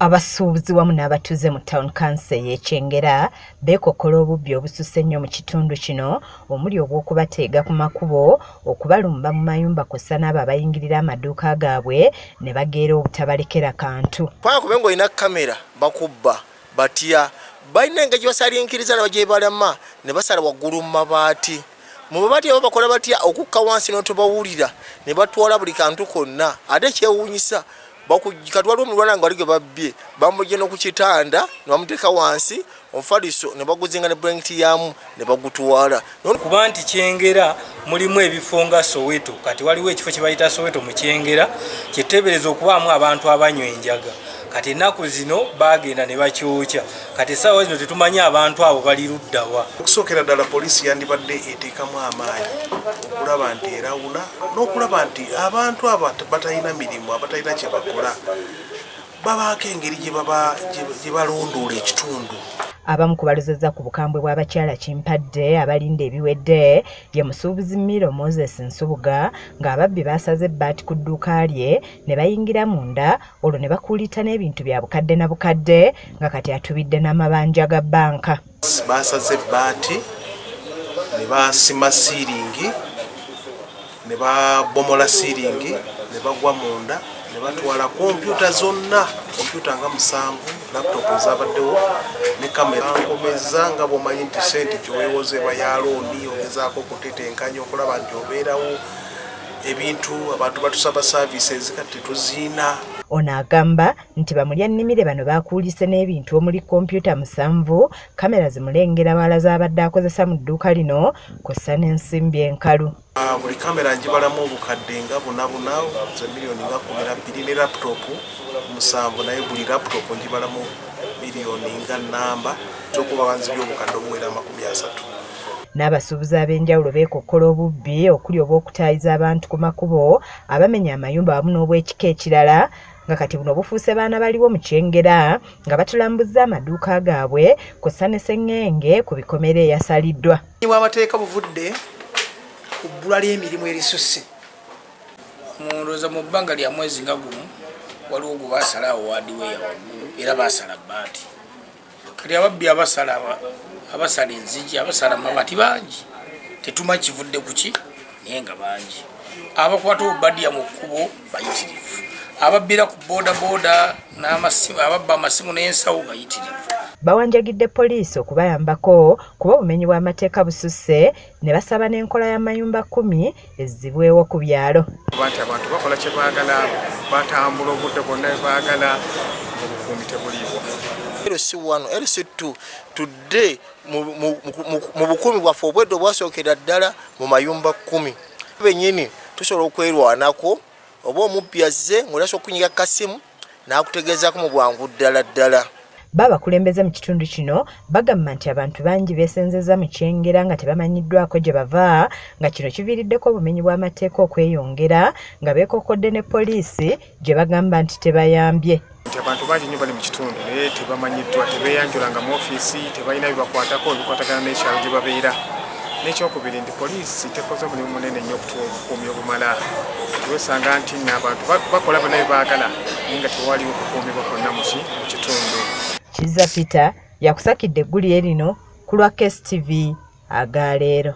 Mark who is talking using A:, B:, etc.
A: Abasuubuzi wamu n'abatuuze mu town council y'e Kyengera beekokola obubbi obususse ennyo mu kitundu kino omuli obw'okubateega ku makubo, okubalumba mu mayumba kw'ossa n'abo abayingirira amaduuka gaabwe ne bageera obutabalekera kantu.
B: Kubanga kubenga olina kamera bakubba batya balina engeri gye basalinkiriza ne bagye balama ne basala waggulu mu mabaati. Mu mabaati abo bakola batya okukka wansi n'otobawulira ne batwala buli kantu konna ate kyewuunyisa bakujikatwala omulwana nga alige babbye bamuje no kukitanda ne bamuteka wansi omufaliso ne baguzinga ne blanket yamu ne bagutwala
C: kuba nti Kyengera mulimu ebifo nga Soweto kati waliwo ekifo kye bayita Soweto mu Kyengera kiteebereza okubaamu abantu abanywa enjaga kati ennaku zino bagenda ne bakyokya kati essaawa zino tetumanya abantu abo bali luddawa.
D: Okusookera ddala poliisi yandibadde eteekamu amaanyi okulaba nti erawuna n'okulaba nti abantu abo batalina mirimu abatalina kye bakola babaako engeri gye balondoola ekitundu.
A: Abamu ku balozezza ku bukambwe bw'abakyala kimpadde abalinda ebiwedde ye musuubuzi Miro Moses Nsubuga ng'ababbi baasaze ebbaati ku dduuka lye ne bayingira munda olwo ne bakuulita n'ebintu bya bukadde na bukadde nga kati atubidde n'amabanja ga bbanka.
D: Baasaze ebbaati ne basima siiringi ne babomola siiringi ne bagwa munda ne batwala kompyuta zonna kompyuta nga 7 laptop zabaddewo ne kamera nkomeza nga bwomanyi nti sente gyoweewoze bayalooni ogezaako okutetenkanya okulaba nti obeerawo ebintu abantu batusaba services kati tetuziina.
A: Ono agamba nti bamulya nnimire bano baakuulise n'ebintu omuli kompyuta 7 kamera zimulengera wala z'abadde akozesa mu dduuka lino kw'ossa n'ensimbi enkalu.
D: Buli kamera njibalamu obukadde nga buna za miliyoni nga 12 ne laptop 7 naye buli laptop njibalamu miliyoni nga namba z'okuba banzibye obukadde obuwera 30.
A: N'abasuubuzi ab'enjawulo beekokkola obubbi okuli obw'okutaayiza abantu ku makubo abamenya amayumba wamu n'obw'ekika ekirala nga kati buno bufuuse baana baliwo mu Kyengera nga batulambuza amaduuka gaabwe kw'ossa ne sseŋŋenge ku bikomera eyasaliddwa.
E: Amateeka buvudde ku bbula ly'emirimu erisusse ndowooza mu bbanga lya mwezi nga gumu waliwo gwe baasala awo waadiweya waggulu era baasala bbaati kati ababbi abasala enzigi abasala mabaati bangi tetuma kivudde ku ki naye nga bangi abakwata obubadiya mu kkubo bayitirivu ababbira ku boodabooda n'amasimu ababba amasimu n'ensawo bayitirivu.
A: Bawanjagidde poliisi okubayambako kuba obumenyi bw'amateeka bususse ne basaba n'enkola y'amayumba 10 ezzibwewo ku byalo.
D: Abantu bakola kye baagala batambula obudde bwonna baagala obukuumi tebuliibwa.
B: LC1 LC2 tudde mu bukuumi bwaffe obwedde obwasookera ddala mu mayumba 10 bennyini tusobola okwerwanako oba omubbi azze ng'olasa okunyiga kasimu n'akutegeezaako mu bwangu ddala.
A: Babakulembeze mu kitundu kino bagamba nti abantu bangi beesenzeza mu Kyengera nga tebamanyiddwako gye bava nga kino kiviiriddeko obumenyi bw'amateeka okweyongera nga beekokkodde ne poliisi gye bagamba nti tebayambye.
D: Abantu bangi nnyo bali mu kitundu naye tebamanyiddwa tebeeyanjulanga mu ofiisi tebalina bibakwatako ebikwatagana n'ekyalo gye babeera. N'ekyokubiri nti poliisi tekoze omulimu munene nnyo okutuwa obukuumi obumala tiwesanga nti n'abantu bakola bonna bye baagala naye nga tewaliwo okukuumibwa kwonna mu kitundu.
A: Kiza Peter yakusakidde eggulire lino ku lwa KSTV aga leero.